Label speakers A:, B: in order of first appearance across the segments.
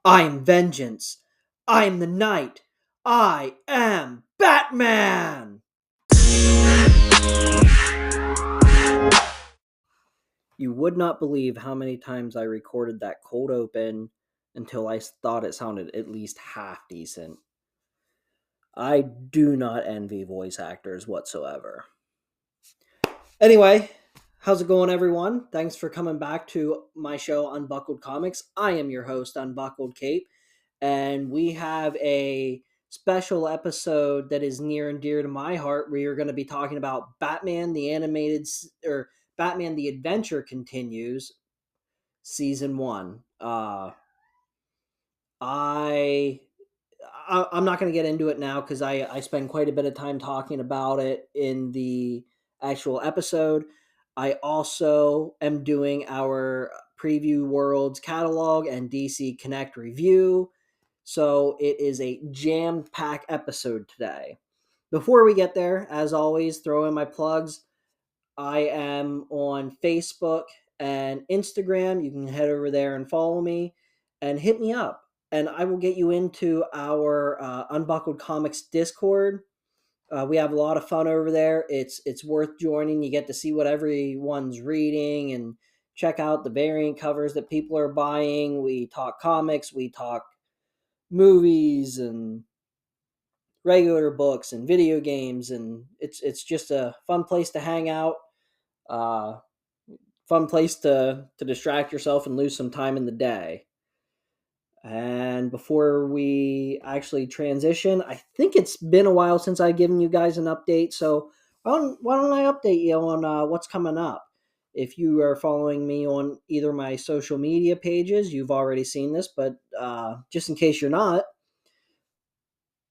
A: I am vengeance. I am the night. I am Batman! You would not believe how many times I recorded that cold open until I thought it sounded at least half decent. I do not envy voice actors whatsoever. Anyway, how's it going, everyone? Thanks for coming back to my show, Unbuckled Comics. I am your host, Unbuckled Cape, and we have a special episode that is near and dear to my heart. We are going to be talking about Batman the Animated, or Batman the Adventure Continues, Season 1. I I'm not going to get into it now because I spend quite a bit of time talking about it in the actual episode. I also am doing our Preview Worlds catalog and DC Connect review. So it is a jam-packed episode today. Before we get there, as always, throw in my plugs. I am on Facebook and Instagram. You can head over there and follow me and hit me up. And I will get you into our Unbuckled Comics Discord. We have a lot of fun over there. It's worth joining. You get to see what everyone's reading and check out the variant covers that people are buying. We talk comics. We talk movies and regular books and video games, and it's just a fun place to hang out. Uh, Fun place to distract yourself and lose some time in the day. And before we actually transition, I think it's been a while since I've given you guys an update. So why don't I update you on what's coming up? If you are following me on either my social media pages, you've already seen this, but just in case you're not,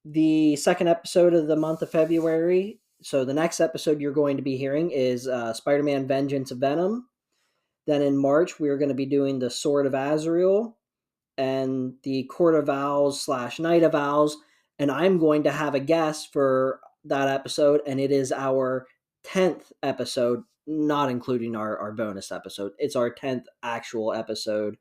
A: the second episode of the month of February. So the next episode you're going to be hearing is Spider-Man Vengeance of Venom. Then in March, we are going to be doing the Sword of Azrael and the Court of Owls / Night of Owls. And I'm going to have a guest for that episode, and it is our 10th episode, not including our bonus episode. It's our 10th actual episode.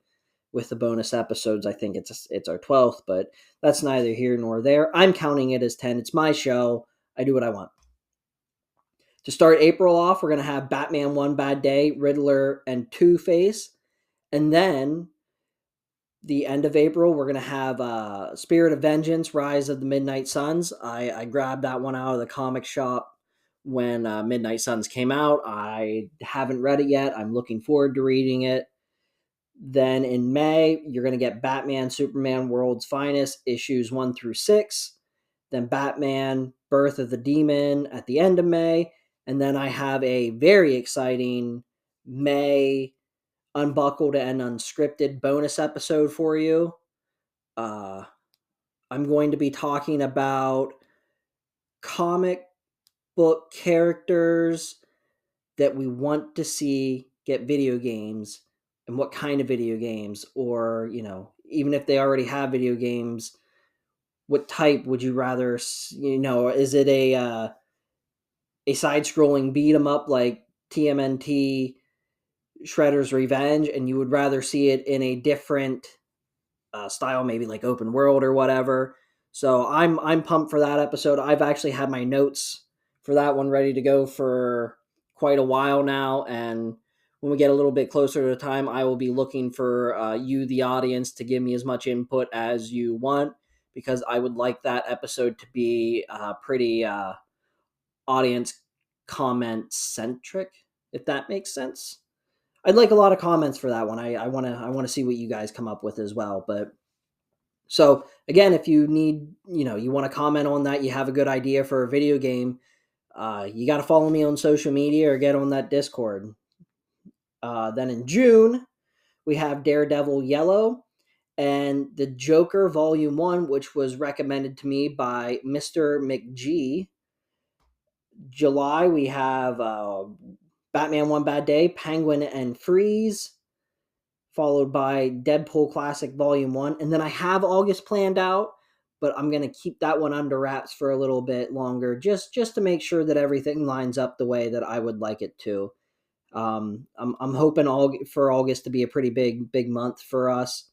A: With the bonus episodes, I think it's our 12th, but that's neither here nor there. I'm counting it as 10. It's my show. I do what I want. To start April off, we're going to have Batman One Bad Day, Riddler, and Two-Face. And then the end of April, we're going to have Spirit of Vengeance, Rise of the Midnight Suns. I grabbed that one out of the comic shop when Midnight Suns came out. I haven't read it yet. I'm looking forward to reading it. Then in May, you're going to get Batman, Superman, World's Finest, issues 1 through 6. Then Batman, Birth of the Demon at the end of May. And then I have a very exciting May Unbuckled and Unscripted bonus episode for you. I'm going to be talking about comic book characters that we want to see get video games and what kind of video games, or, even if they already have video games, what type would you rather, is it a side-scrolling beat 'em up like TMNT Shredder's Revenge, and you would rather see it in a different style, maybe like open world or whatever. So I'm pumped for that episode. I've actually had my notes for that one ready to go for quite a while now, and when we get a little bit closer to the time, I will be looking for you, the audience, to give me as much input as you want, because I would like that episode to be pretty audience comment centric, if that makes sense. I'd like a lot of comments for that one. I want to see what you guys come up with as well. But so again, if you need, you want to comment on that, you have a good idea for a video game, you got to follow me on social media or get on that Discord. Then in June, we have Daredevil Yellow and the Joker Volume 1, which was recommended to me by Mr. McG. July, we have Batman One Bad Day, Penguin and Freeze, followed by Deadpool Classic Volume 1. And then I have August planned out, but I'm going to keep that one under wraps for a little bit longer, just to make sure that everything lines up the way that I would like it to. I'm hoping for August to be a pretty big month for us.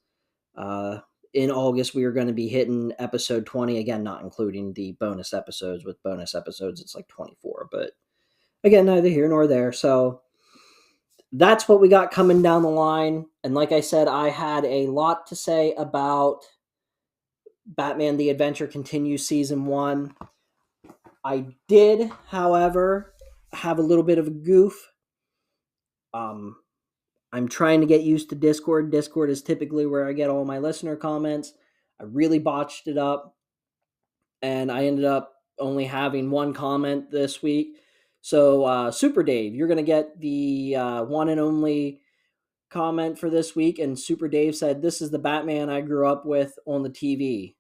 A: in August, we are going to be hitting episode 20. Again, not including the bonus episodes. With bonus episodes, it's like 24. But again, neither here nor there. So that's what we got coming down the line. And like I said, I had a lot to say about Batman The Adventure Continues Season 1. I did, however, have a little bit of a goof. I'm trying to get used to Discord. Discord is typically where I get all my listener comments. I really botched it up, and I ended up only having one comment this week. So, Super Dave, you're going to get the one and only comment for this week. And Super Dave said, "This is the Batman I grew up with on the TV."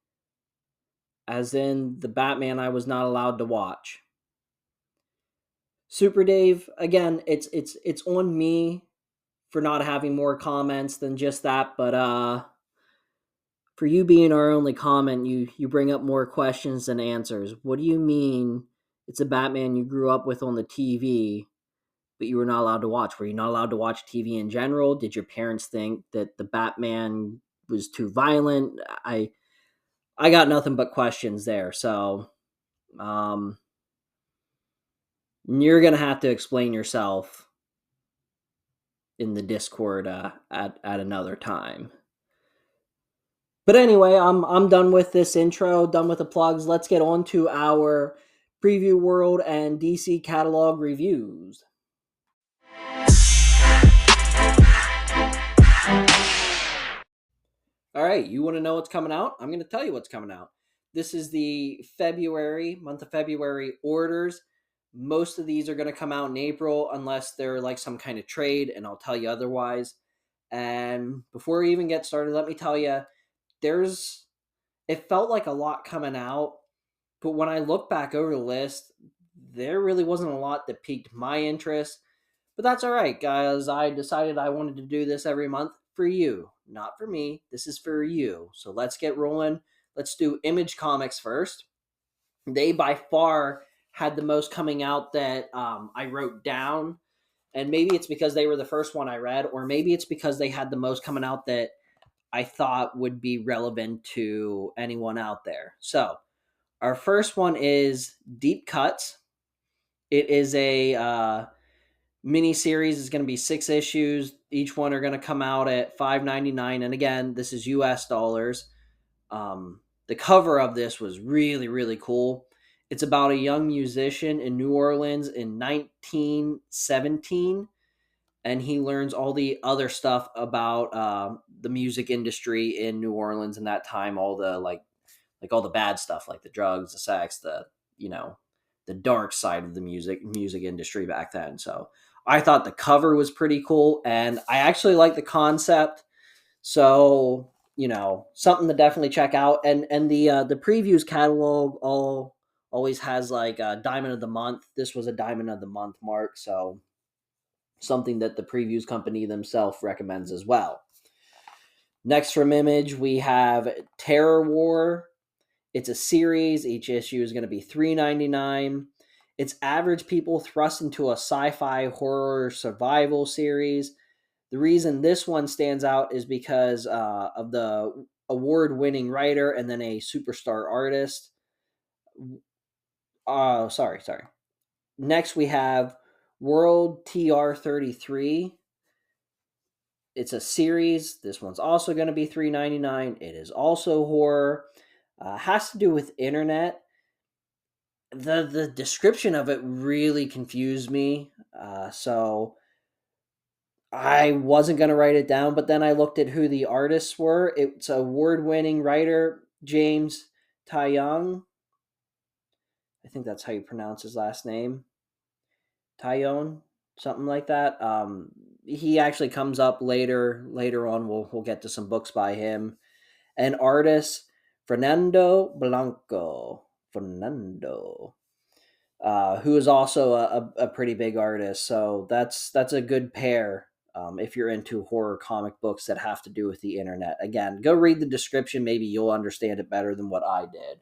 A: As in the Batman I was not allowed to watch. Super Dave, again, it's on me for not having more comments than just that, but for you being our only comment, you bring up more questions than answers. What do you mean it's a Batman you grew up with on the TV, but you were not allowed to watch? Were you not allowed to watch TV in general? Did your parents think that the Batman was too violent? I got nothing but questions there. So, you're going to have to explain yourself in the Discord at another time. But anyway, I'm done with this intro, done with the plugs. Let's get on to our Preview World and DC catalog reviews. All right, you want to know what's coming out? I'm going to tell you what's coming out. This is the month of February orders. Most of these are going to come out in April unless they're like some kind of trade, and I'll tell you otherwise. And before we even get started, let me tell you, it felt like a lot coming out, but when I look back over the list, there really wasn't a lot that piqued my interest. But that's all right, guys. I decided I wanted to do this every month for you, not for me. This is for you. So let's get rolling. Let's do Image Comics first. They by far had the most coming out that I wrote down. And maybe it's because they were the first one I read, or maybe it's because they had the most coming out that I thought would be relevant to anyone out there. So our first one is Deep Cuts. It is a mini series. It's going to be 6 issues. Each one are going to come out at $5.99. And again, this is US dollars. The cover of this was really, really cool. It's about a young musician in New Orleans in 1917. And he learns all the other stuff about the music industry in New Orleans in that time. All the like all the bad stuff, like the drugs, the sex, the dark side of the music industry back then. So I thought the cover was pretty cool, and I actually like the concept. So something to definitely check out. And the previews catalog always has like a Diamond of the Month. This was a Diamond of the Month mark, so something that the previews company themselves recommends as well. Next from Image, we have Terror War. It's a series. Each issue is going to be $3.99. It's average people thrust into a sci-fi horror survival series. The reason this one stands out is because of the award-winning writer and then a superstar artist. Sorry. Next, we have World TR33. It's a series. This one's also going to be $3.99. It is also horror. Has to do with internet. The description of it really confused me. So I wasn't going to write it down, but then I looked at who the artists were. It's award-winning writer James Tyone. I think that's how you pronounce his last name. Tyone, something like that. He actually comes up later on. We'll get to some books by him. And artist Fernando Blanco. Who is also a pretty big artist. So that's a good pair if you're into horror comic books that have to do with the internet. Again, go read the description. Maybe you'll understand it better than what I did.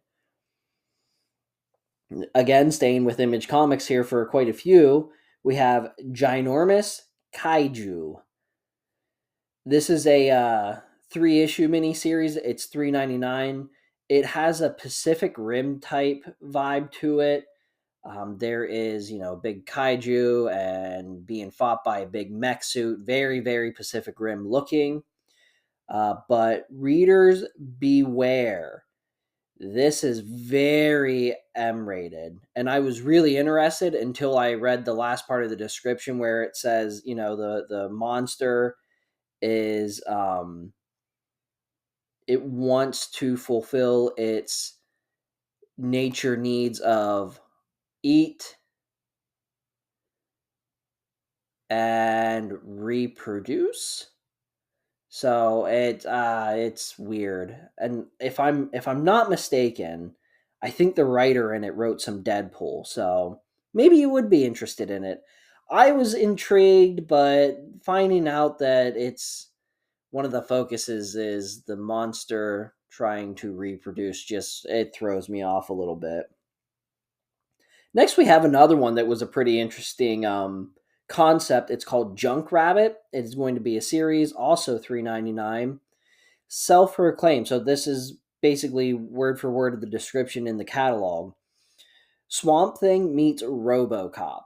A: Again, staying with Image Comics here for quite a few, we have Ginormous Kaiju. This is a 3-issue miniseries. It's $3.99. It has a Pacific Rim type vibe to it. There is, big kaiju and being fought by a big mech suit. Very, very Pacific Rim looking. But readers beware. This is very M rated. And I was really interested until I read the last part of the description where it says, the monster is it wants to fulfill its nature needs of eat and reproduce. So it's weird. And if I'm not mistaken, I think the writer in it wrote some Deadpool. So maybe you would be interested in it. I was intrigued, but finding out that it's one of the focuses is the monster trying to reproduce, just it throws me off a little bit. Next, we have another one that was a pretty interesting concept. It's called Junk Rabbit. It is going to be a series, also $3.99. Self-proclaimed. So this is basically word for word of the description in the catalog. Swamp Thing meets RoboCop.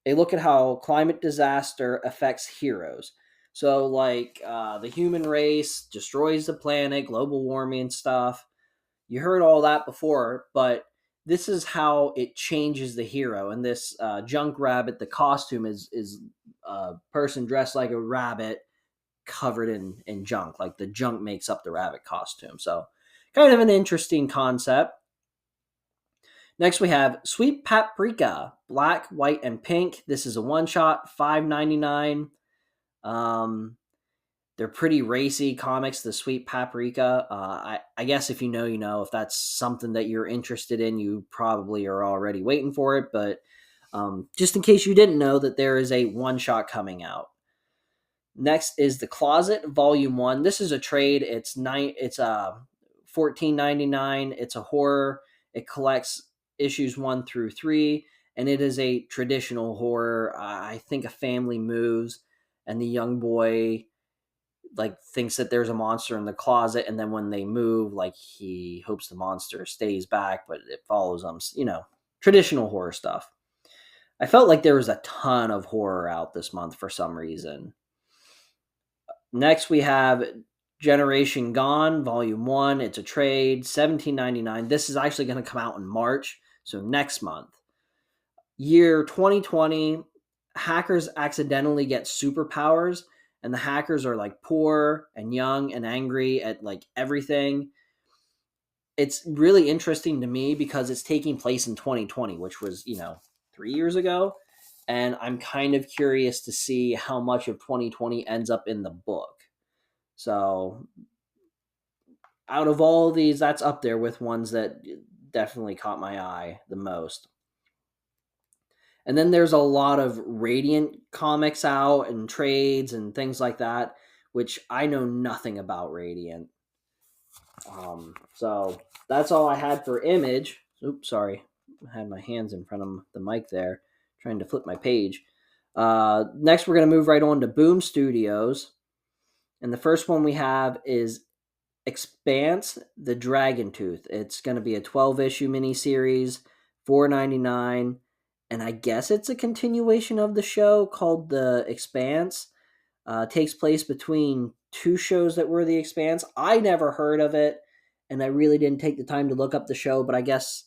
A: They look at how climate disaster affects heroes. So, like, the human race destroys the planet, global warming and stuff. You heard all that before, but this is how it changes the hero. And this Junk Rabbit, the costume is a person dressed like a rabbit covered in junk. Like the junk makes up the rabbit costume. So, kind of an interesting concept. Next, we have Sweet Paprika, black, white, and pink. This is a one shot, $5.99. They're pretty racy comics, the Sweet Paprika. I guess if you know, you know. If that's something that you're interested in, you probably are already waiting for it. But just in case you didn't know that there is a one shot coming out. Next is The Closet, Volume 1. This is a trade. It's $14.99. It's a horror. It collects issues 1 through 3, and it is a traditional horror. I think a family moves, and the young boy thinks that there's a monster in the closet, and then when they move, he hopes the monster stays back, but it follows them. Traditional horror stuff. I felt like there was a ton of horror out this month for some reason. Next, we have Generation Gone, Volume 1. It's a trade, $17.99. This is actually going to come out in March, so next month. Year 2020, hackers accidentally get superpowers, and the hackers are poor and young and angry at everything. It's really interesting to me because it's taking place in 2020, which was, 3 years ago. And I'm kind of curious to see how much of 2020 ends up in the book. So out of all of these, that's up there with ones that definitely caught my eye the most. And then there's a lot of Radiant comics out and trades and things like that, which I know nothing about Radiant. So that's all I had for Image. Oops, sorry. I had my hands in front of the mic there, trying to flip my page. Next, we're going to move right on to Boom Studios. And the first one we have is Expanse, The Dragon Tooth. It's going to be a 12-issue miniseries, $4.99. And I guess it's a continuation of the show called The Expanse. Takes place between two shows that were The Expanse. I never heard of it, and I really didn't take the time to look up the show, but I guess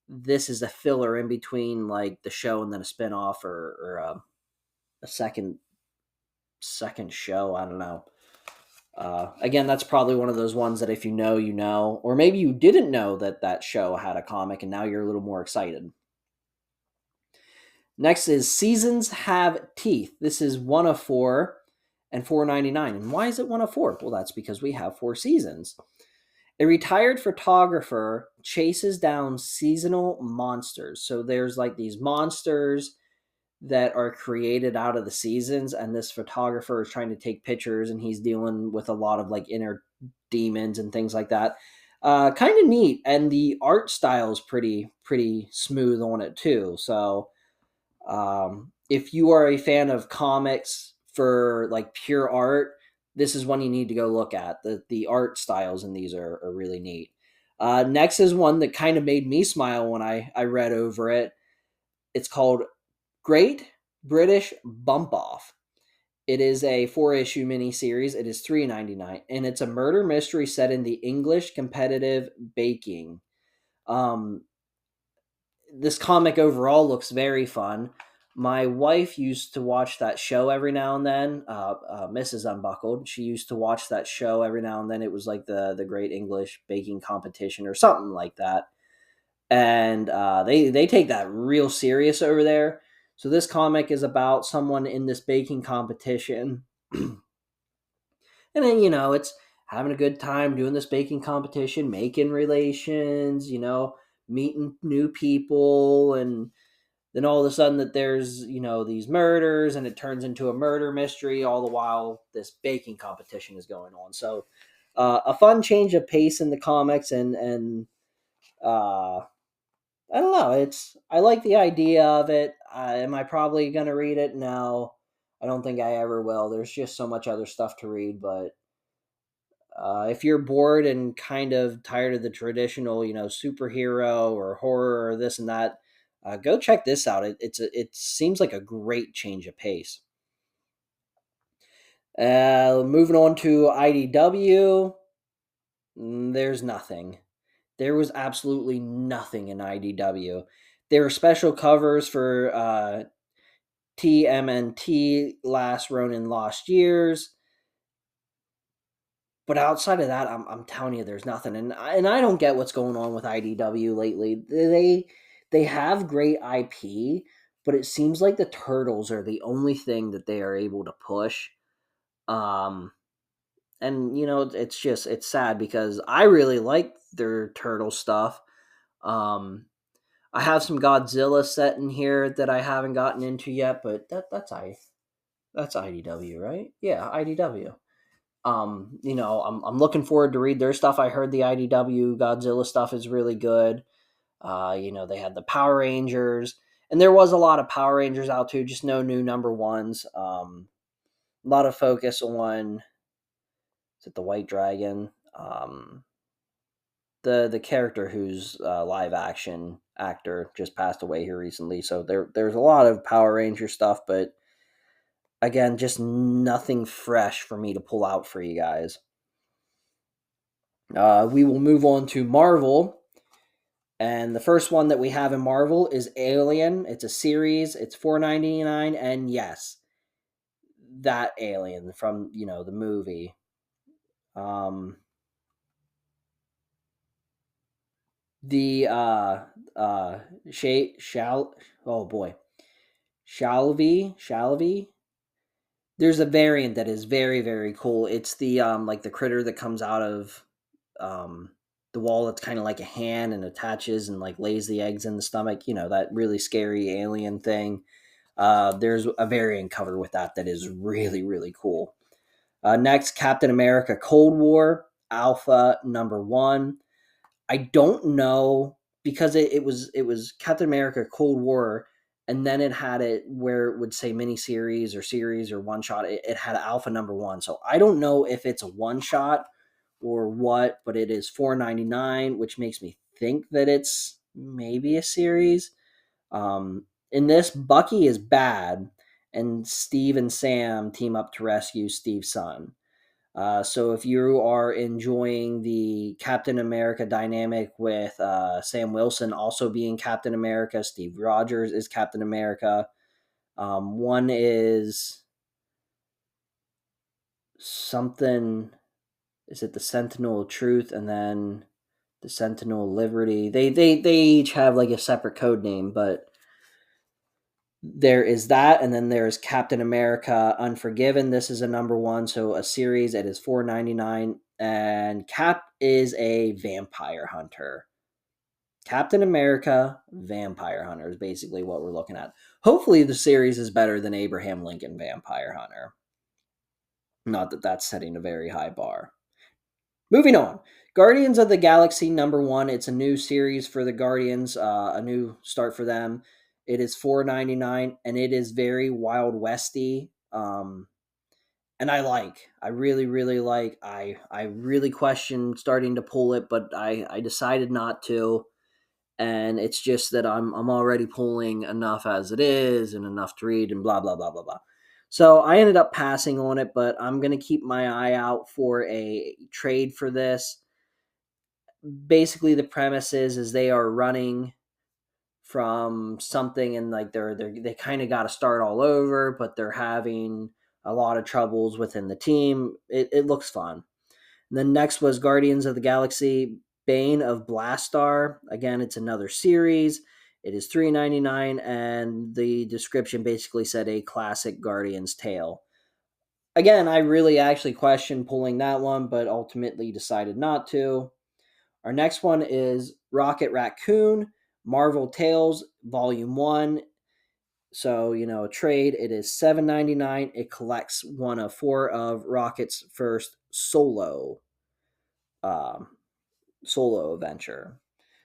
A: this is a filler in between the show and then a spinoff or a second show. I don't know. Again, that's probably one of those ones that if you know, you know, or maybe you didn't know that show had a comic and now you're a little more excited. Next is Seasons Have Teeth. This is 1 of 4 and $4.99. And why is it 1 of 4? Well, that's because we have 4 seasons. A retired photographer chases down seasonal monsters. So there's these monsters that are created out of the seasons, and this photographer is trying to take pictures, and he's dealing with a lot of inner demons and things like that. Kind of neat, and the art style is pretty smooth on it too. So if you are a fan of comics for pure art, this is one you need to go look at. The art styles in these are really neat. Next is one that kind of made me smile when I read over it. It's called Great British Bump Off. It is a 4-issue miniseries. It is $3.99, and it's a murder mystery set in the English competitive baking. Um, this comic overall looks very fun. My wife used to watch that show every now and then. Mrs. Unbuckled. She used to watch that show every now and then. It was like the Great English Baking Competition or something like that. And they take that real serious over there. So this comic is about someone in this baking competition, and then it's having a good time doing this baking competition, making relations, meeting new people, and then all of a sudden that there's these murders, and it turns into a murder mystery all the while this baking competition is going on. So a fun change of pace in the comics, and uh, I don't know. I like the idea of it. Am I probably gonna read it? No, I don't think I ever will. There's just so much other stuff to read. But if you're bored and kind of tired of the traditional, superhero or horror or this and that, go check this out. It seems like a great change of pace. Moving on to IDW, there's nothing. There was absolutely nothing in IDW. There were special covers for TMNT, Last Ronin Lost Years, but outside of that, I'm telling you, there's nothing. And I don't get what's going on with IDW lately. They have great IP, but it seems like the Turtles are the only thing that they are able to push. Um, and it's sad because I really like their Turtle stuff. Um, I have some Godzilla set in here that I haven't gotten into yet, but that's IDW, right? Yeah, IDW. I'm looking forward to read their stuff. I heard the IDW Godzilla stuff is really good. They had the Power Rangers, and there was a lot of Power Rangers out too, just no new number ones. A lot of focus on, is it the White Dragon? The character whose live action actor just passed away here recently. So there's a lot of Power Ranger stuff, but again, just nothing fresh for me to pull out for you guys. We will move on to Marvel. And the first one that we have in Marvel is Alien. It's a series. It's $4.99, and yes, that Alien from the movie. The shall oh boy, Shalvey. There's a variant that is very very cool. It's the like the critter that comes out of um the wall that's kind of like a hand and attaches and like lays the eggs in the stomach. That really scary alien thing. There's a variant cover with that is really really cool. Next, Captain America: Cold War Alpha #1. I don't know because it was Captain America Cold War, and then it had it where it would say miniseries or series or one shot. It had Alpha #1, so I don't know if it's a one shot or what, but it is $4.99, which makes me think that it's maybe a series. In this, Bucky is bad, and Steve and Sam team up to rescue Steve's son. So if you are enjoying the Captain America dynamic with Sam Wilson also being Captain America, Steve Rogers is Captain America. One is something. Is it the Sentinel of Truth and then the Sentinel of Liberty? They each have like a separate code name, but there is that, and then there's Captain America Unforgiven. This is a #1, so a series. It is $4.99, and Cap is a vampire hunter. Captain America Vampire Hunter is basically what we're looking at. Hopefully, the series is better than Abraham Lincoln Vampire Hunter. Not that that's setting a very high bar. Moving on. Guardians of the Galaxy #1. It's a new series for the Guardians, a new start for them. It is $4.99, and it is very Wild Westy. and I really, really like. I really questioned starting to pull it, but I decided not to. And it's just that I'm already pulling enough as it is and enough to read and blah blah blah blah blah. So I ended up passing on it, but I'm gonna keep my eye out for a trade for this. Basically, the premise is they are running from something, and like they kind of got to start all over, but they're having a lot of troubles within the team. It looks fun. And then next was Guardians of the Galaxy Bane of Blastar. Again, it's another series. It is $3.99, and the description basically said a classic Guardians tale. Again, I really actually questioned pulling that one, but ultimately decided not to. Our next one is Rocket Raccoon Marvel Tales Volume 1. So, a trade. It is $7.99. It collects one of four of Rocket's first um, solo adventure.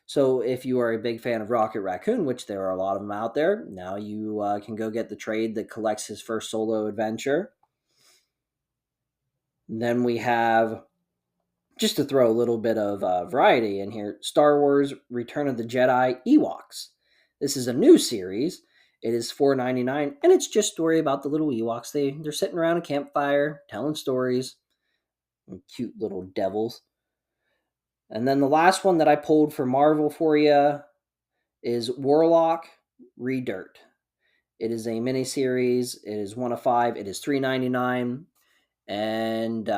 A: So, if you are a big fan of Rocket Raccoon, which there are a lot of them out there, now you can go get the trade that collects his first solo adventure. And then we have, just to throw a little bit of variety in here, Star Wars Return of the Jedi Ewoks. This is a new series. It is $4.99, and it's just a story about the little Ewoks. They're sitting around a campfire telling stories. Cute little devils. And then the last one that I pulled for Marvel for you is Warlock Redirt. It is a miniseries. It is one of five. It is $3.99. And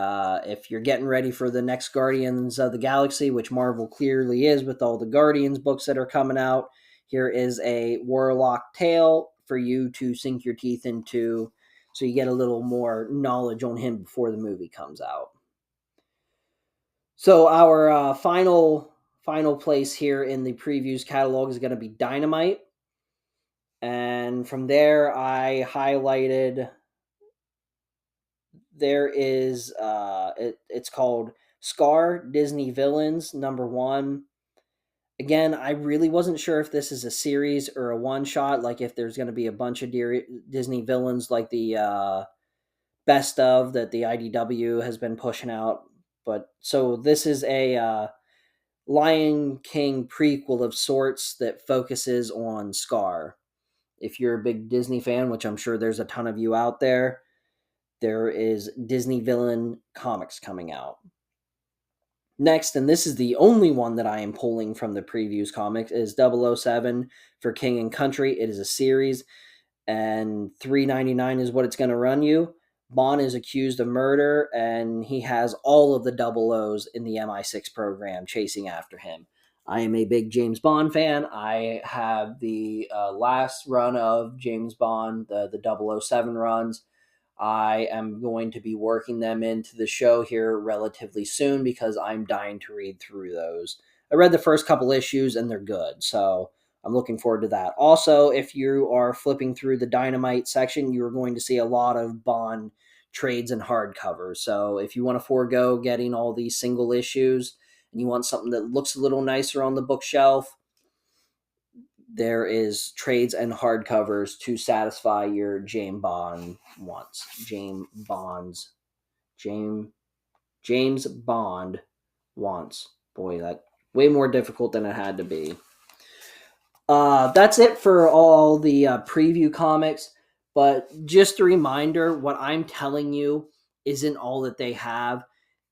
A: if you're getting ready for the next Guardians of the Galaxy, which Marvel clearly is with all the Guardians books that are coming out, here is a Warlock tale for you to sink your teeth into so you get a little more knowledge on him before the movie comes out. So our final place here in the previews catalog is going to be Dynamite. And from there, I highlighted, there is it's called Scar Disney Villains #1. Again, I really wasn't sure if this is a series or a one shot, like if there's going to be a bunch of Disney villains like the best of that the IDW has been pushing out. But so this is a Lion King prequel of sorts that focuses on Scar. If you're a big Disney fan, which I'm sure there's a ton of you out there, there is Disney Villain comics coming out. Next, and this is the only one that I am pulling from the previews comics, is 007 for King and Country. It is a series, and $3.99 is what it's going to run you. Bond is accused of murder, and he has all of the double O's in the MI6 program chasing after him. I am a big James Bond fan. I have the last run of James Bond, the 007 runs. I am going to be working them into the show here relatively soon because I'm dying to read through those. I read the first couple issues and they're good, so I'm looking forward to that. Also, if you are flipping through the Dynamite section, you're going to see a lot of Bond trades and hardcovers. So if you want to forego getting all these single issues and you want something that looks a little nicer on the bookshelf, there is trades and hardcovers to satisfy your James Bond wants. James Bond wants. Boy, that way more difficult than it had to be. That's it for all the preview comics. But just a reminder, what I'm telling you isn't all that they have.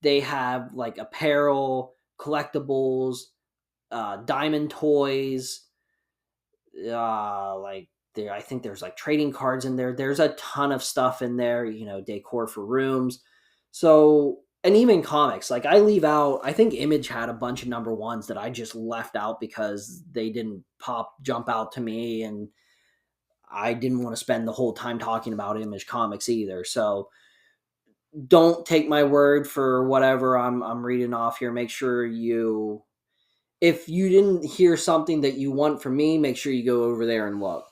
A: They have like apparel, collectibles, diamond toys, like there, I think there's like trading cards in there. There's a ton of stuff in there, decor for rooms. So, and even comics, like I leave out, I think Image had a bunch of #1s that I just left out because they didn't jump out to me, and I didn't want to spend the whole time talking about Image comics either. So don't take my word for whatever I'm reading off here. Make sure if you didn't hear something that you want from me, make sure you go over there and look.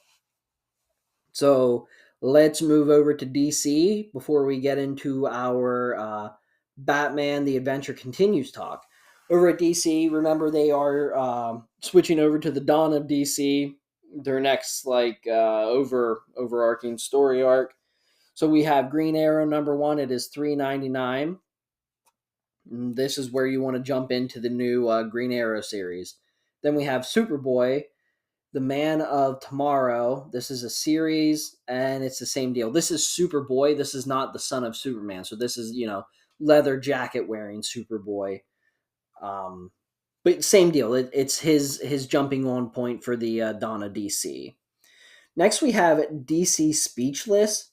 A: So let's move over to DC before we get into our Batman The Adventure Continues talk. Over at DC, remember they are switching over to the Dawn of DC, their next overarching story arc. So we have Green Arrow #1. It is $3.99. This is where you want to jump into the new Green Arrow series. Then we have Superboy, The Man of Tomorrow. This is a series, and it's the same deal. This is Superboy. This is not the son of Superman. So this is, leather jacket wearing Superboy. But same deal. It's his jumping on point for the Donna DC. Next, we have DC Speechless.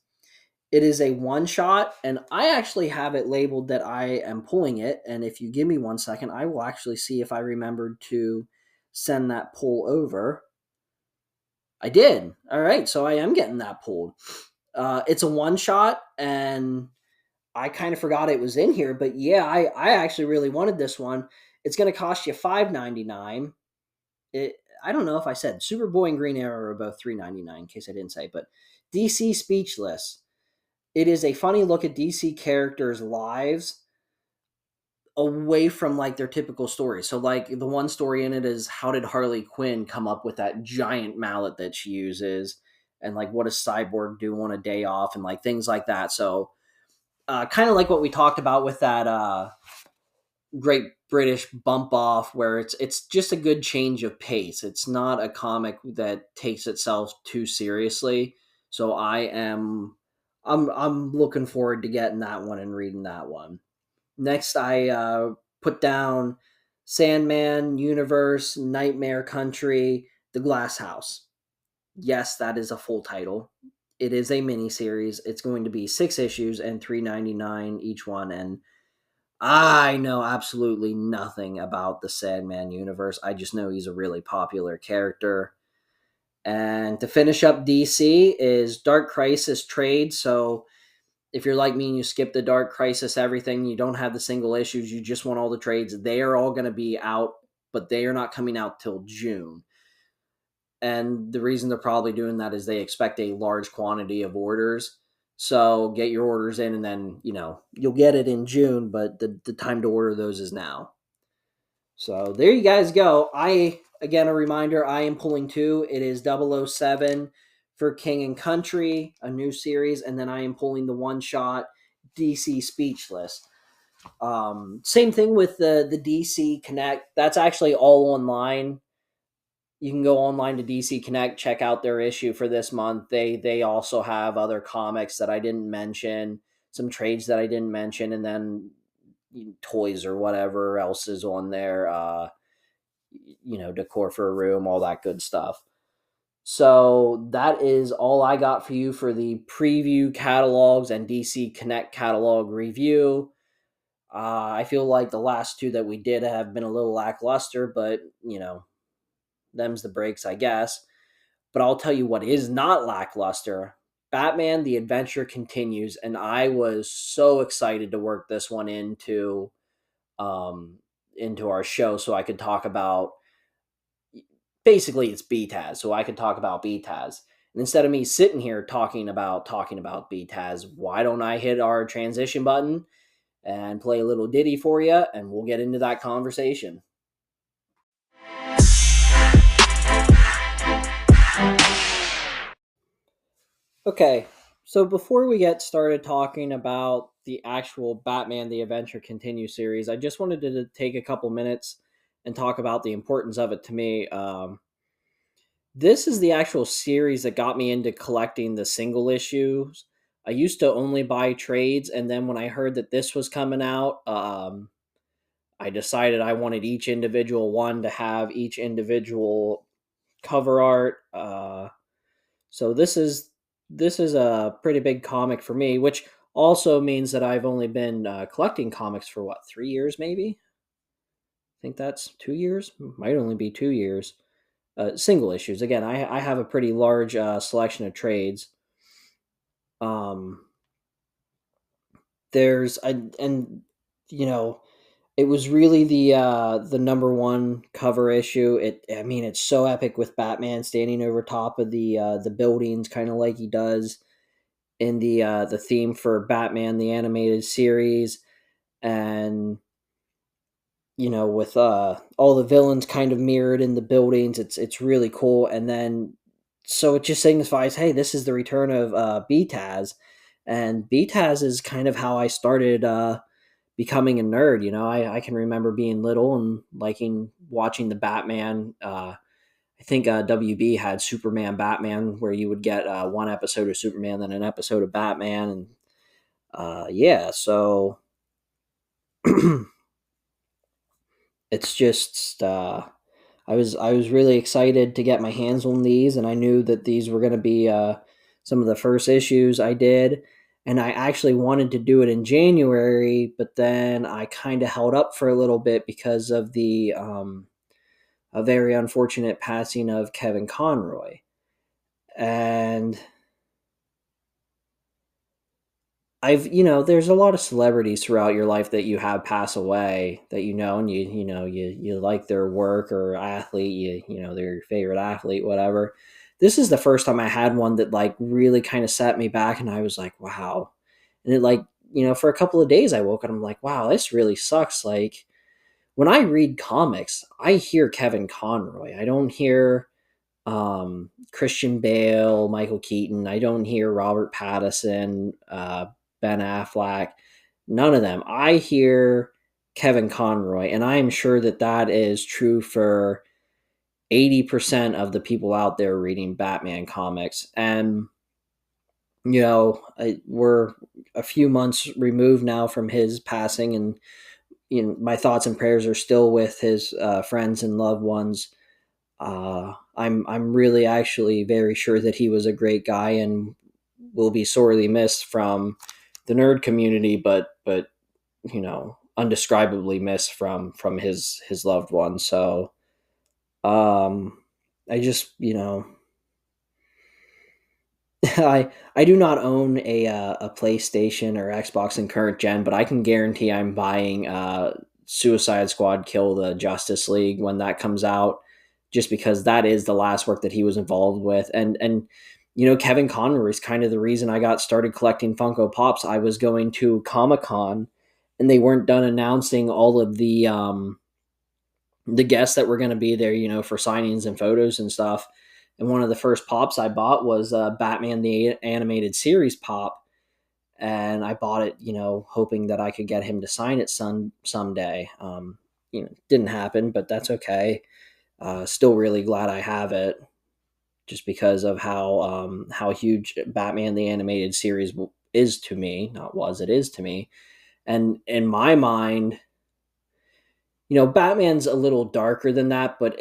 A: It is a one shot, and I actually have it labeled that I am pulling it. And if you give me 1 second, I will actually see if I remembered to send that pull over. I did. All right, so I am getting that pulled. It's a one shot, and I kind of forgot it was in here, but yeah, I actually really wanted this one. It's going to cost you $5.99. I don't know if I said Superboy and Green Arrow are both $3.99, in case I didn't say, but DC Speechless. It is a funny look at DC characters' lives away from like their typical stories. So like the one story in it is, how did Harley Quinn come up with that giant mallet that she uses, and like what does Cyborg do on a day off, and like things like that. So kind of like what we talked about with that Great British Bump Off, where it's just a good change of pace. It's not a comic that takes itself too seriously. So I'm looking forward to getting that one and reading that one. Next, I put down Sandman Universe, Nightmare Country, The Glass House. Yes, that is a full title. It is a mini series. It's going to be 6 issues and $3.99 each one. And I know absolutely nothing about the Sandman universe. I just know he's a really popular character. And to finish up DC is Dark Crisis trade. So if you're like me and you skip the Dark Crisis everything, you don't have the single issues, you just want all the trades, they are all going to be out, but they are not coming out till June. And the reason they're probably doing that is they expect a large quantity of orders. So get your orders in, and then, you'll get it in June, but the time to order those is now. So there you guys go. Again, a reminder, I am pulling 2. It is 007 for King and Country, a new series, and then I am pulling the one-shot DC Speechless. Same thing with the DC Connect. That's actually all online. You can go online to DC Connect, check out their issue for this month. They also have other comics that I didn't mention, some trades that I didn't mention, and then toys or whatever else is on there. Decor for a room, all that good stuff. So that is all I got for you for the preview catalogs and DC Connect catalog review. I feel like the last 2 that we did have been a little lackluster, but them's the breaks, I guess. But I'll tell you what is not lackluster. Batman: The Adventure Continues, and I was so excited to work this one into our show, so I could talk about. Basically, it's BTAS, so I could talk about BTAS. And instead of me sitting here talking about BTAS, why don't I hit our transition button and play a little ditty for you, and we'll get into that conversation. Okay, so before we get started talking about the actual Batman: The Adventure Continues series, I just wanted to take a couple minutes and talk about the importance of it to me. This is the actual series that got me into collecting the single issues. I used to only buy trades, and then when I heard that this was coming out, I decided I wanted each individual one to have each individual cover art. So this is a pretty big comic for me, which also means that I've only been collecting comics for 3 years, maybe. I think that's 2 years. Might only be 2 years. Single issues. Again, I have a pretty large selection of trades. It was really the #1 cover issue. It's so epic with Batman standing over top of the buildings, kind of like he does in the theme for Batman the Animated Series, and with all the villains kind of mirrored in the buildings. It's really cool. And then so it just signifies, hey, this is the return of BTAS. And BTAS is kind of how I started becoming a nerd. I can remember being little and liking watching the Batman. I think WB had Superman Batman, where you would get one episode of Superman, then an episode of Batman, and yeah, so it's just I was really excited to get my hands on these, and I knew that these were going to be some of the first issues I did. And I actually wanted to do it in January, but then I kind of held up for a little bit because of the a very unfortunate passing of Kevin Conroy. And there's a lot of celebrities throughout your life that you have pass away that and you like their work, or athlete, they're your favorite athlete, whatever. This is the first time I had one that like really kind of set me back, and I was like, wow. And it like, for a couple of days I woke up and I'm like, wow, this really sucks. Like when I read comics, I hear Kevin Conroy. I don't hear Christian Bale, Michael Keaton. I don't hear Robert Pattinson, Ben Affleck. None of them. I hear Kevin Conroy, and I am sure that that is true for 80% of the people out there reading Batman comics. And we're a few months removed now from his passing, and my thoughts and prayers are still with his friends and loved ones. I'm really actually very sure that he was a great guy and will be sorely missed from the nerd community, but undescribably missed from his loved ones. So I just I do not own a PlayStation or Xbox in current gen, but I can guarantee I'm buying Suicide Squad Kill the Justice League when that comes out, just because that is the last work that he was involved with. And Kevin Conroy is kind of the reason I got started collecting Funko Pops. I was going to Comic-Con, and they weren't done announcing all of the guests that were going to be there, for signings and photos and stuff. And one of the first pops I bought was Batman the Animated Series pop, and I bought it, hoping that I could get him to sign it someday. Didn't happen, but that's okay. Still really glad I have it, just because of how huge Batman the Animated Series is to me. Not was, it is to me. And in my mind, Batman's a little darker than that, but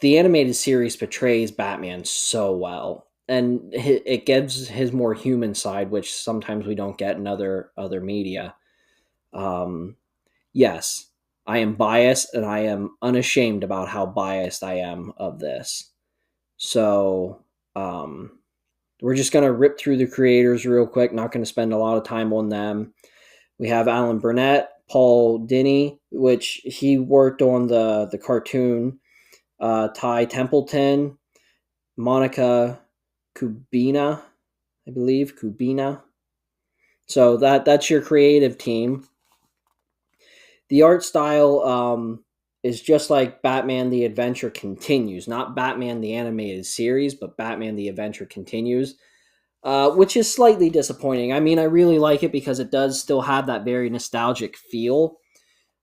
A: the animated series portrays Batman so well, and it gives his more human side, which sometimes we don't get in other media. Um, yes, I am biased, and I am unashamed about how biased I am of this. So we're just gonna rip through the creators real quick. Not going to spend a lot of time on them. We have Alan Burnett, Paul Dini, which he worked on the cartoon. Ty Templeton, Monica Kubina, I believe Kubina. So that's your creative team. The art style is just like Batman: The Adventure Continues, not Batman the Animated Series, but Batman: The Adventure Continues, which is slightly disappointing. I mean, I really like it because it does still have that very nostalgic feel.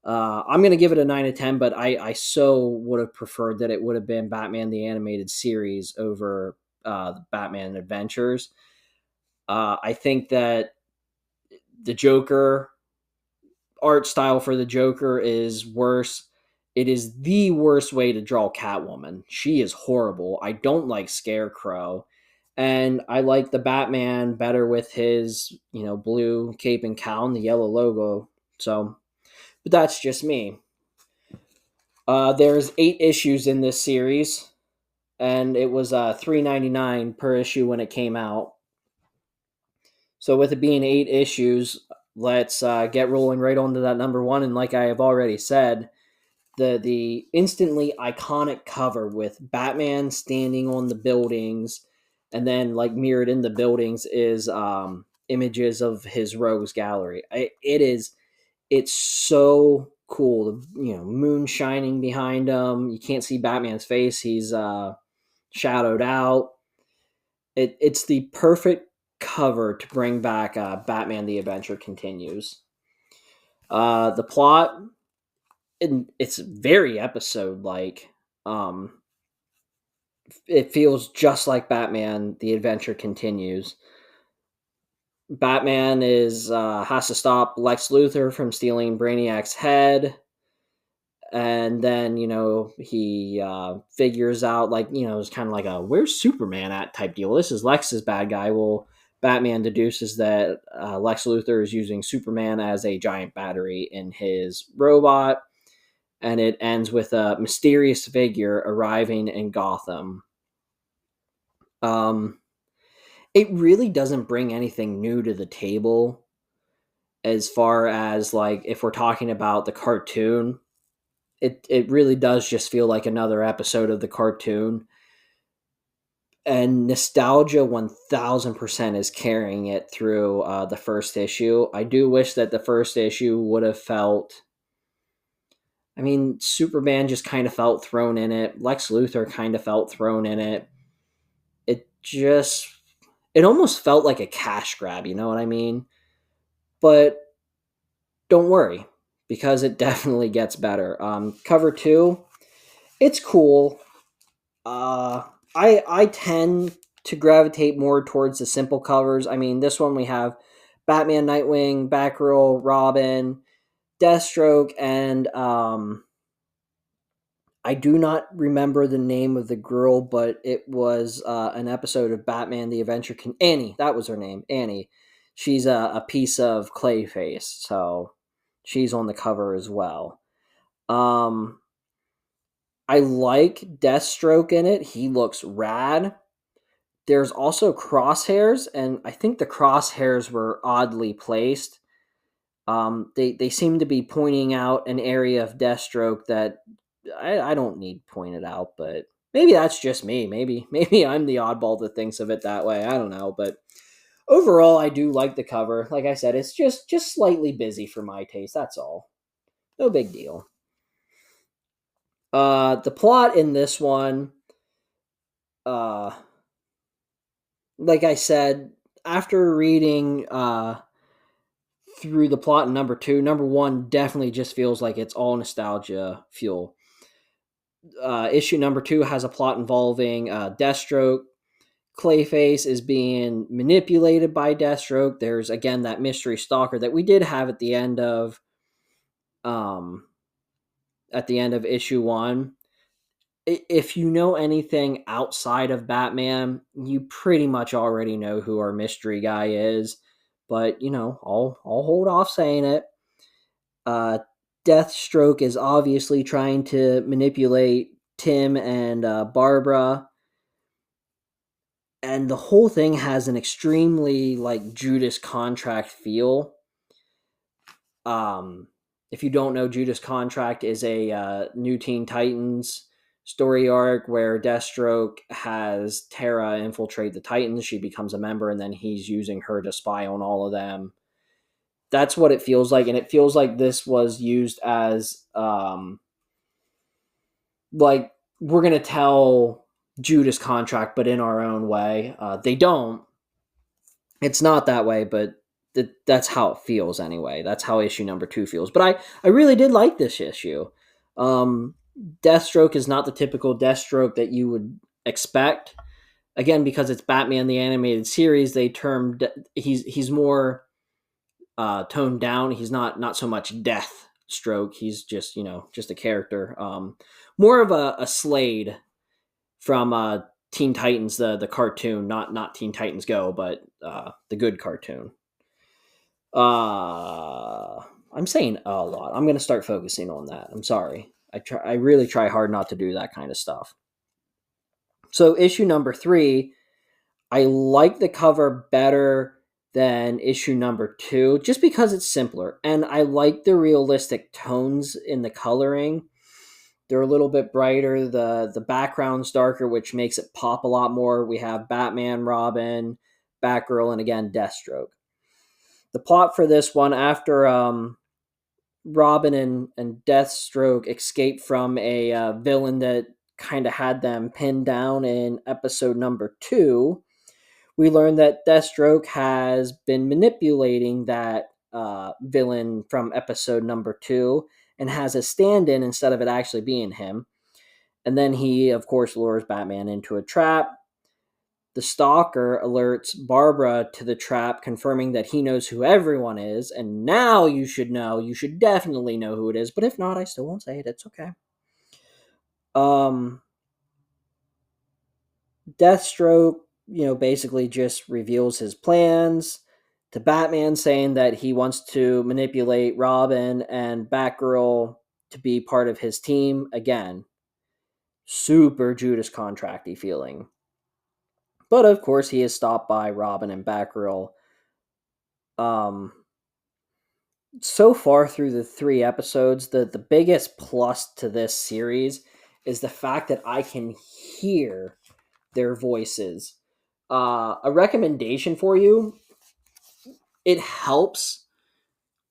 A: I'm going to give it a 9 out of 10, but I so would have preferred that it would have been Batman the Animated Series over Batman Adventures. I think that the Joker art style for the Joker is worse. It is the worst way to draw Catwoman. She is horrible. I don't like Scarecrow. And I like the Batman better with his, blue cape and cowl and the yellow logo. So, but that's just me. There's 8 issues in this series, and it was $3.99 per issue when it came out. So with it being 8 issues, let's get rolling right onto that number one. And like I have already said, the instantly iconic cover with Batman standing on the buildings, and then like mirrored in the buildings is images of his rogues gallery. It's so cool. The moon shining behind him. You can't see Batman's face. He's shadowed out. It's the perfect cover to bring back Batman the Adventure Continues. The plot, it's very episode like. It feels just like Batman the Adventure Continues. Batman has to stop Lex Luthor from stealing Brainiac's head, and then he figures out, like, it's kind of like a "where's Superman at" type deal. This is Lex's bad guy. Well, Batman deduces that Lex Luthor is using Superman as a giant battery in his robot, and it ends with a mysterious figure arriving in Gotham. It really doesn't bring anything new to the table, as far as, like, if we're talking about the cartoon. It really does just feel like another episode of the cartoon, and nostalgia 1000% is carrying it through the first issue. I do wish that the first issue would have felt, I mean, Superman just kind of felt thrown in it. Lex Luthor kind of felt thrown in it. It almost felt like a cash grab, you know what I mean? But don't worry, because it definitely gets better. Cover 2, it's cool. I tend to gravitate more towards the simple covers. I mean, this one we have Batman, Nightwing, Batgirl, Robin, Deathstroke, and I do not remember the name of the girl, but it was an episode of Batman the Adventure Annie, that was her name, Annie. She's a piece of Clayface, so she's on the cover as well. I like Deathstroke in it. He looks rad. There's also crosshairs, and I think the crosshairs were oddly placed. They seem to be pointing out an area of Deathstroke that I don't need pointed out, but maybe that's just me. Maybe I'm the oddball that thinks of it that way. I don't know, but overall, I do like the cover. Like I said, it's just slightly busy for my taste. That's all. No big deal. The plot in this one, like I said, after reading through the plot in number 2, number 1 definitely just feels like it's all nostalgia fuel. Issue number 2 has a plot involving Deathstroke. Clayface is being manipulated by Deathstroke. There's again that mystery stalker that we did have at the end of issue 1. If you know anything outside of Batman, you pretty much already know who our mystery guy is. But I'll hold off saying it. Deathstroke is obviously trying to manipulate Tim and Barbara, and the whole thing has an extremely like Judas Contract feel. If you don't know, Judas Contract is a New Teen Titans story arc where Deathstroke has Tara infiltrate the Titans. She becomes a member, and then he's using her to spy on all of them. That's what it feels like, and it feels like this was used as like, we're gonna tell Judas Contract, but in our own way. They don't. It's not that way, but that's how it feels anyway. That's how issue number 2 feels. But I really did like this issue. Deathstroke is not the typical Deathstroke that you would expect. Again, because it's Batman the Animated Series, they termed he's more toned down. He's not so much Deathstroke. He's just just a character. More of a Slade from Teen Titans, the cartoon, not Teen Titans Go, but the good cartoon. I'm saying a lot. I'm going to start focusing on that. I'm sorry. I really try hard not to do that kind of stuff. So issue number 3, I like the cover better than issue number 2, just because it's simpler, and I like the realistic tones in the coloring. They're a little bit brighter. The background's darker, which makes it pop a lot more. We have Batman, Robin, Batgirl, and again, Deathstroke. The plot for this one, after Robin and Deathstroke escape from a villain that kind of had them pinned down in episode number 2, We learn that Deathstroke has been manipulating that villain from episode number 2 and has a stand-in instead of it actually being him. And then he, of course, lures Batman into a trap. The Stalker alerts Barbara to the trap, confirming that he knows who everyone is. And now you should know. You should definitely know who it is. But if not, I still won't say it. It's okay. Deathstroke, basically just reveals his plans to Batman, saying that he wants to manipulate Robin and Batgirl to be part of his team again. Super Judas Contracty feeling. But of course, he is stopped by Robin and Batgirl. So far through the 3 episodes, the biggest plus to this series is the fact that I can hear their voices. A recommendation for you: it helps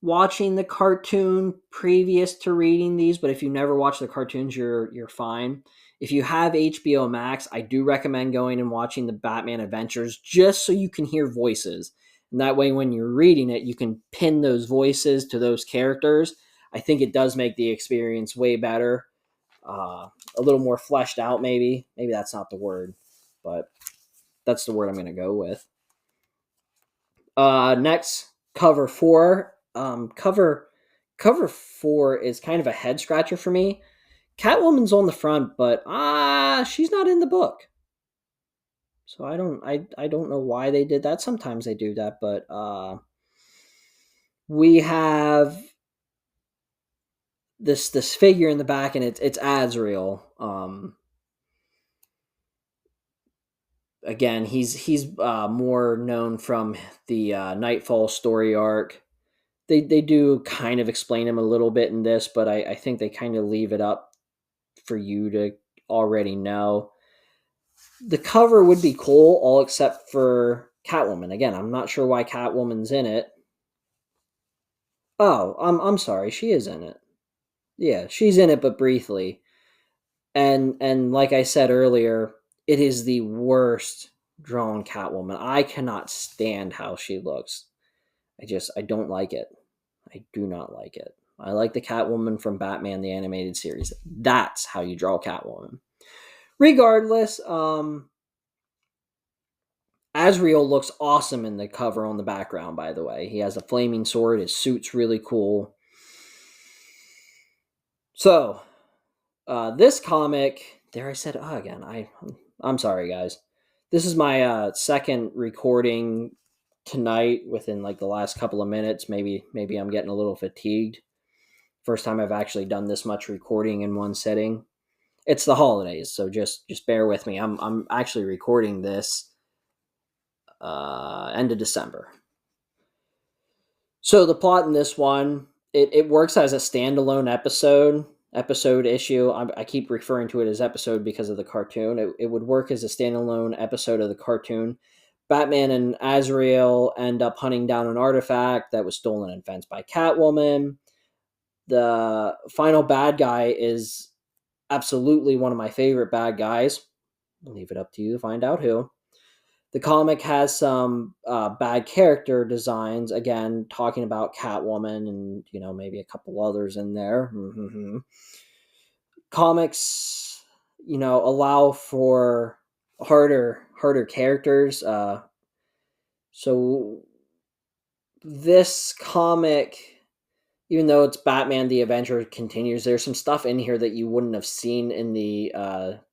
A: watching the cartoon previous to reading these, but if you never watch the cartoons, you're fine. If you have HBO Max, I do recommend going and watching the Batman Adventures just so you can hear voices. And that way, when you're reading it, you can pin those voices to those characters. I think it does make the experience way better. A little more fleshed out, maybe. Maybe that's not the word, but that's the word I'm going to go with. Next, cover 4. Cover 4 is kind of a head scratcher for me. Catwoman's on the front, but she's not in the book. So I don't know why they did that. Sometimes they do that, but we have this figure in the back, and it's Azrael. Again, he's more known from the Nightfall story arc. They do kind of explain him a little bit in this, but I think they kind of leave it up for you to already know. The cover would be cool, all except for Catwoman. Again, I'm not sure why Catwoman's in it. Oh, I'm sorry, she is in it. Yeah, she's in it, but briefly. And like I said earlier, it is the worst drawn Catwoman. I cannot stand how she looks. I don't like it. I do not like it. I like the Catwoman from Batman the Animated Series. That's how you draw Catwoman. Regardless, Azrael looks awesome in the cover on the background, by the way. He has a flaming sword. His suit's really cool. So, this comic, there I said again. I'm sorry, guys. This is my second recording tonight within like the last couple of minutes. Maybe I'm getting a little fatigued. First time I've actually done this much recording in one sitting. It's the holidays, so just bear with me. I'm actually recording this end of December. So the plot in this one, it works as a standalone episode issue. I keep referring to it as episode because of the cartoon. It would work as a standalone episode of the cartoon. Batman and Azrael end up hunting down an artifact that was stolen and fenced by Catwoman. The final bad guy is absolutely one of my favorite bad guys. I'll leave it up to you to find out who. The comic has some bad character designs, again, talking about Catwoman and, maybe a couple others in there. Mm-hmm. Comics, allow for harder characters. So this comic, even though it's Batman the Avenger continues, there's some stuff in here that you wouldn't have seen in the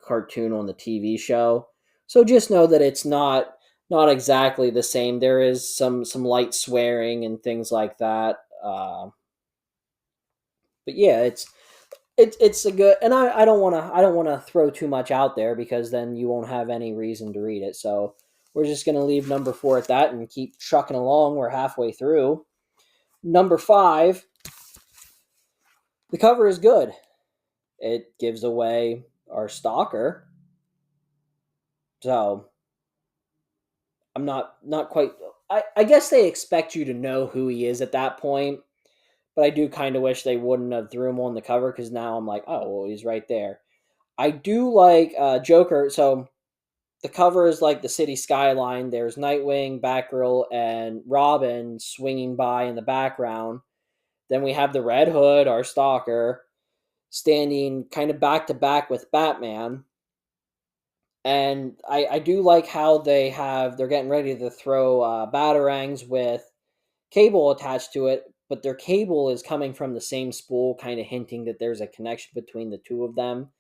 A: cartoon on the TV show. So just know that it's not exactly the same. There is some light swearing and things like that. But yeah, it's a good, and I don't want to throw too much out there because then you won't have any reason to read it. So we're just gonna leave number 4 at that and keep trucking along. We're halfway through. Number 5. The cover is good. It gives away our stalker. So I'm not quite. I guess they expect you to know who he is at that point, but I do kind of wish they wouldn't have threw him on the cover because now I'm like, oh well, he's right there. I do like Joker. So the cover is like the city skyline. There's Nightwing, Batgirl, and Robin swinging by in the background. Then we have the Red Hood, our stalker, standing kind of back to back with Batman. And I do like how they're getting ready to throw batarangs with cable attached to it, but their cable is coming from the same spool, kind of hinting that there's a connection between the two of them.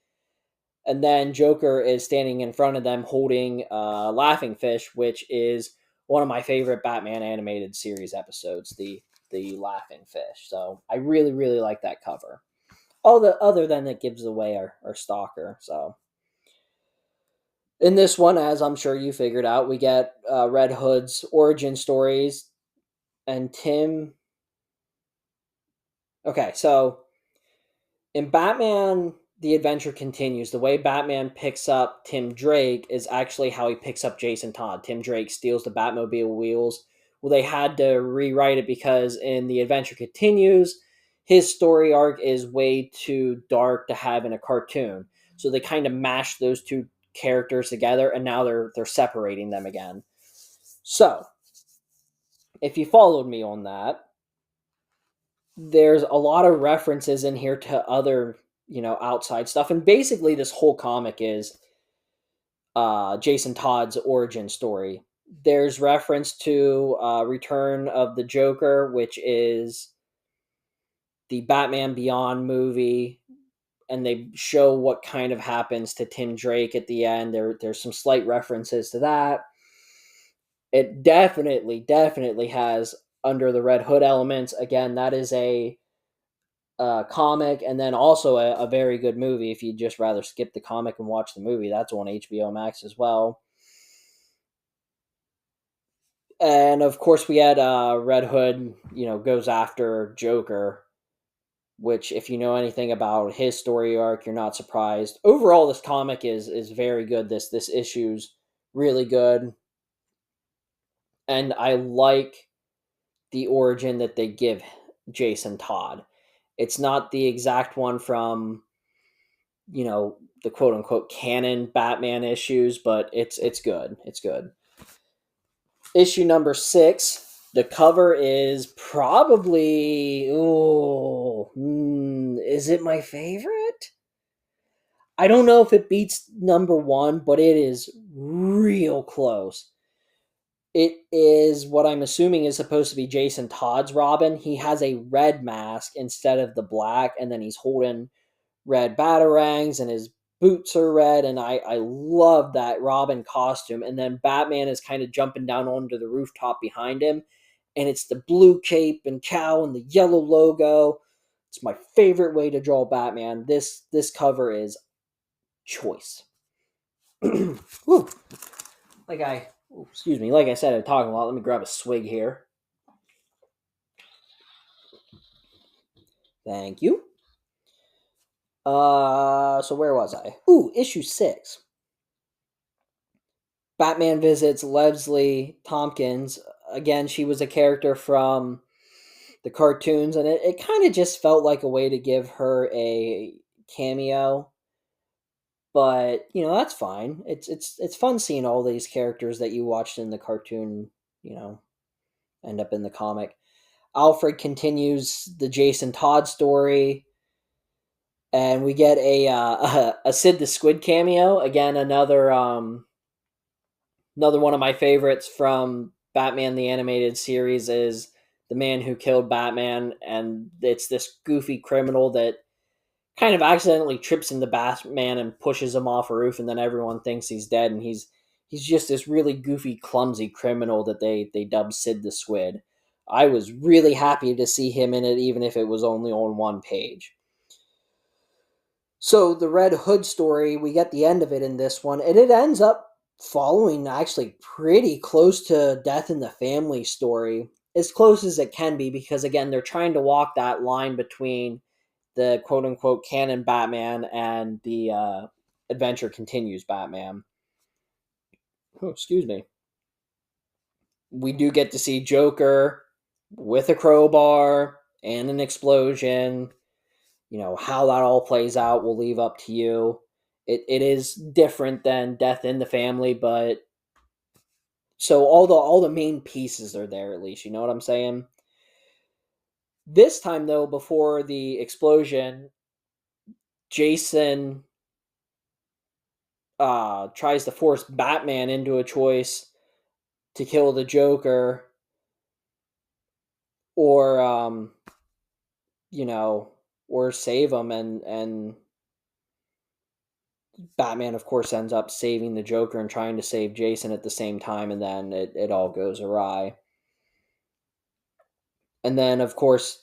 A: And then Joker is standing in front of them holding Laughing Fish, which is one of my favorite Batman animated series episodes, the Laughing Fish. So I really, really like that cover. Other than it gives away our stalker. So in this one, as I'm sure you figured out, we get Red Hood's origin stories and Tim. Okay, so in Batman The Adventure Continues, the way Batman picks up Tim Drake is actually how he picks up Jason Todd. Tim Drake steals the Batmobile wheels. Well, they had to rewrite it because in The Adventure Continues, his story arc is way too dark to have in a cartoon. So they kind of mashed those two characters together, and now they're separating them again. So, if you followed me on that, there's a lot of references in here to other, outside stuff. And basically this whole comic is Jason Todd's origin story. There's reference to Return of the Joker, which is the Batman Beyond movie, and they show what kind of happens to Tim Drake at the end. There's some slight references to that. It definitely has Under the Red Hood elements. Again, that is a comic, and then also a very good movie. If you'd just rather skip the comic and watch the movie, that's on HBO Max as well. And of course, we had Red Hood, goes after Joker, which, if you know anything about his story arc, you're not surprised. Overall, this comic is very good. This issue's really good, and I like the origin that they give Jason Todd. It's not the exact one from, the quote unquote canon Batman issues, but it's good. It's good. Issue number 6. The cover is probably, is it my favorite? I don't know if it beats number 1, but it is real close. It is what I'm assuming is supposed to be Jason Todd's Robin. He has a red mask instead of the black, and then he's holding red batarangs, and his boots are red, and I love that Robin costume. And then Batman is kind of jumping down onto the rooftop behind him, and it's the blue cape and cowl and the yellow logo. It's my favorite way to draw Batman. This cover is choice. Whew. Like I said, I'm talking a lot. Let me grab a swig here. Thank you. So where was I? Issue 6. Batman visits Leslie Tompkins. Again, she was a character from the cartoons, and it kind of just felt like a way to give her a cameo. But, that's fine. It's fun seeing all these characters that you watched in the cartoon, end up in the comic. Alfred continues the Jason Todd story, and we get a Sid the Squid cameo. Again, another one of my favorites from Batman the Animated Series is the man who killed Batman, and it's this goofy criminal that kind of accidentally trips into Batman and pushes him off a roof, and then everyone thinks he's dead, and he's just this really goofy, clumsy criminal that they dubbed Sid the Squid. I was really happy to see him in it, even if it was only on one page. So the Red Hood story, we get the end of it in this one, and it ends up following actually pretty close to Death in the Family story, as close as it can be, because again, they're trying to walk that line between the quote-unquote canon Batman and the Adventure Continues Batman. Oh, excuse me. We do get to see Joker with a crowbar and an explosion. How that all plays out, we'll leave up to you. It is different than Death in the Family, but so all the main pieces are there at least. You know what I'm saying? This time though, before the explosion, Jason tries to force Batman into a choice to kill the Joker or you know, or save him, and Batman of course ends up saving the Joker and trying to save Jason at the same time, and then it all goes awry. And then of course,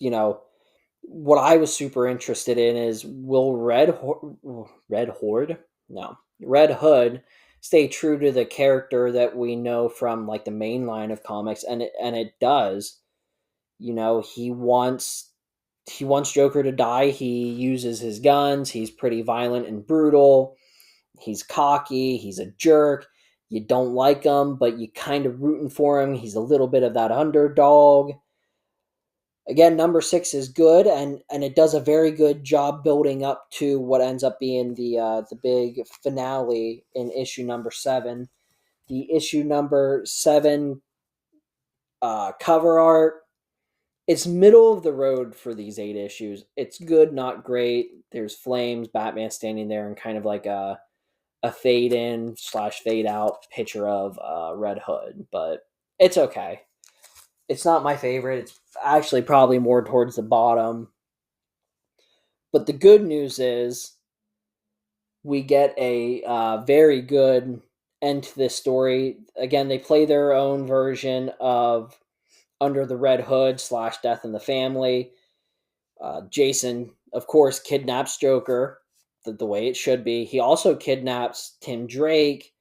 A: what I was super interested in is, will Red Horde? No. Red Hood stay true to the character that we know from like the main line of comics, and it does. He wants Joker to die. He uses his guns. He's pretty violent and brutal. He's cocky. He's a jerk. You don't like him, but you kind of rooting for him. He's a little bit of that underdog. Again, number 6 is good, and it does a very good job building up to what ends up being the big finale in issue number 7. The issue number 7 cover art, it's middle of the road for these 8 issues. It's good, not great. There's flames, Batman standing there, and kind of like a fade in / fade out picture of Red Hood, but it's okay. It's not my favorite. It's actually probably more towards the bottom. But the good news is we get a very good end to this story. Again, they play their own version of Under the Red Hood / Death in the Family. Jason, of course, kidnaps Joker the way it should be. He also kidnaps Tim Drake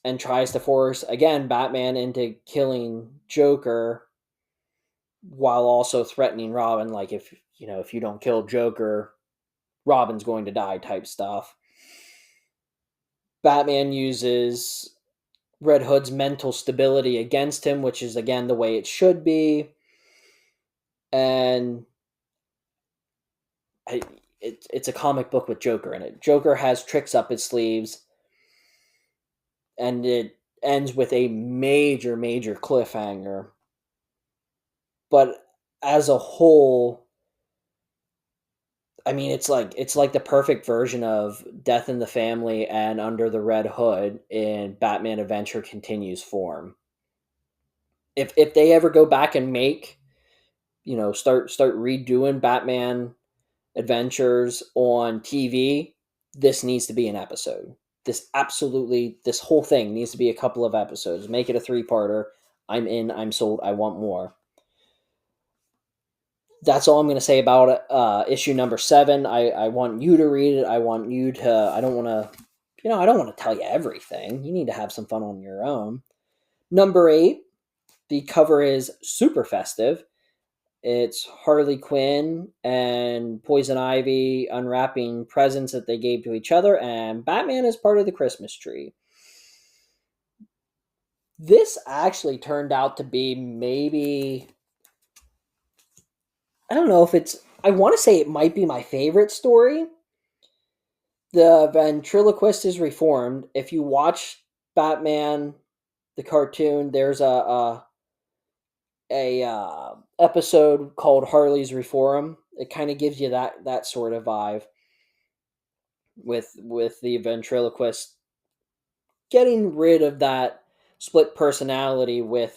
A: and tries to force, again, Batman into killing Joker while also threatening Robin, like, if you don't kill Joker, Robin's going to die type stuff. Batman uses Red Hood's mental stability against him, which is again the way it should be. And it's a comic book with Joker in it. Joker has tricks up his sleeves, and it ends with a major, major cliffhanger. But as a whole, I mean, it's like the perfect version of Death in the Family and Under the Red Hood in Batman Adventure Continues form. If they ever go back and make, start redoing Batman Adventures on TV, this needs to be an episode. This whole thing needs to be a couple of episodes. Make it a 3-parter. I'm in. I'm sold. I want more. That's all I'm going to say about it. Issue number 7. I want you to read it. I want you to. I don't want to tell you everything. You need to have some fun on your own. Number 8. The cover is super festive. It's Harley Quinn and Poison Ivy unwrapping presents that they gave to each other, and Batman is part of the Christmas tree. This actually turned out to be maybe, I don't know if I want to say it might be my favorite story. The ventriloquist is reformed. If you watch Batman, the cartoon, there's a episode called Harley's Reform. It kind of gives you that sort of vibe with the ventriloquist getting rid of that split personality with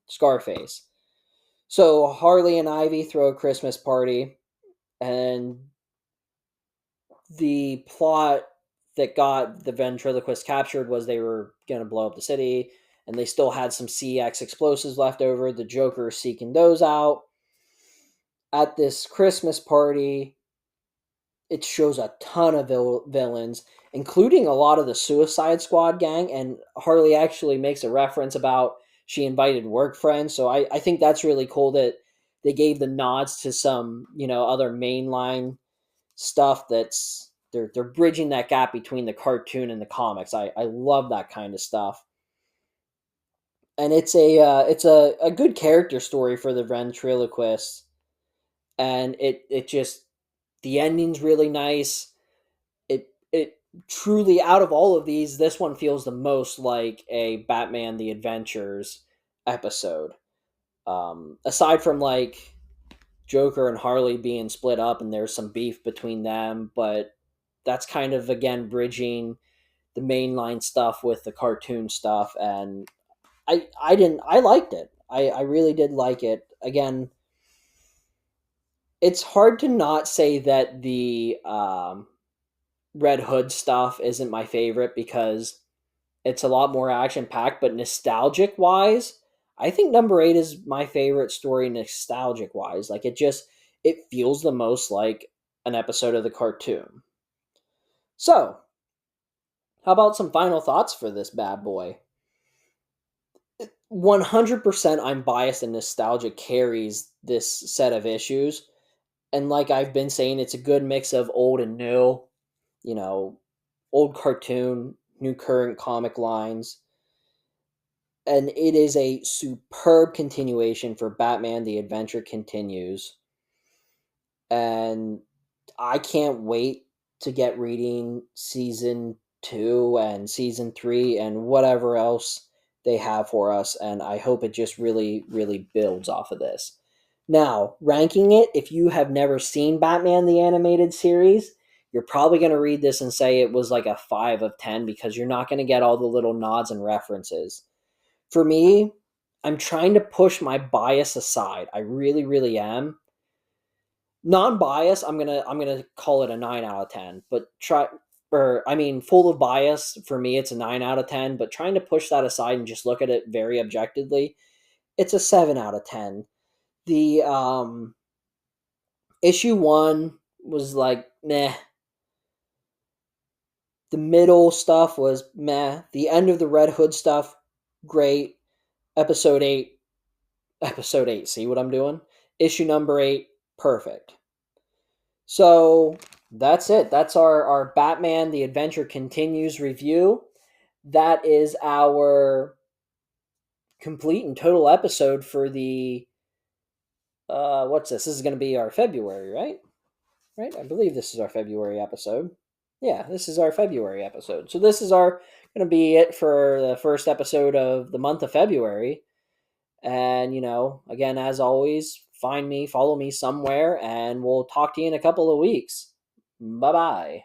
A: Scarface. So Harley and Ivy throw a Christmas party, and the plot that got the ventriloquist captured was they were going to blow up the city, and they still had some CX explosives left over. The Joker is seeking those out. At this Christmas party, it shows a ton of villains, including a lot of the Suicide Squad gang, and Harley actually makes a reference about she invited work friends, so I think that's really cool that they gave the nods to some, other mainline stuff that's they're bridging that gap between the cartoon and the comics. I love that kind of stuff. And it's a good character story for the ventriloquist, and it just, the ending's really nice. truly, out of all of these, this one feels the most like a Batman the Adventures episode. Aside from like Joker and Harley being split up and there's some beef between them, but that's kind of again bridging the mainline stuff with the cartoon stuff, and I liked it. I really did like it. Again, it's hard to not say that the Red Hood stuff isn't my favorite because it's a lot more action packed, but nostalgic wise, I think number 8 is my favorite story nostalgic wise. Like it feels the most like an episode of the cartoon. So, how about some final thoughts for this bad boy? 100% I'm biased and nostalgia carries this set of issues. And like I've been saying, it's a good mix of old and new, you know, old cartoon, new current comic lines. And it is a superb continuation for Batman The Adventure Continues. And I can't wait to get reading season 2 and season 3 and whatever else they have for us. And I hope it just really, really builds off of this. Now, ranking it, if you have never seen Batman the Animated Series, you're probably going to read this and say it was like a 5 of 10 because you're not going to get all the little nods and references. For me, I'm trying to push my bias aside. I really, really am. Non-bias, I'm gonna call it a 9 out of 10. But full of bias, for me it's a 9 out of 10, but trying to push that aside and just look at it very objectively, it's a 7 out of 10. The issue 1 was like meh. The middle stuff was meh. The end of the Red Hood stuff, great. Episode 8, see what I'm doing? Issue number 8, perfect. So that's it. That's our Batman The Adventure Continues review. That is our complete and total episode for the what's this? This is going to be our February, right? Right? I believe this is our February episode. Yeah, this is our February episode. So this is our going to be it for the first episode of the month of February. And, again, as always, find me, follow me somewhere, and we'll talk to you in a couple of weeks. Bye bye.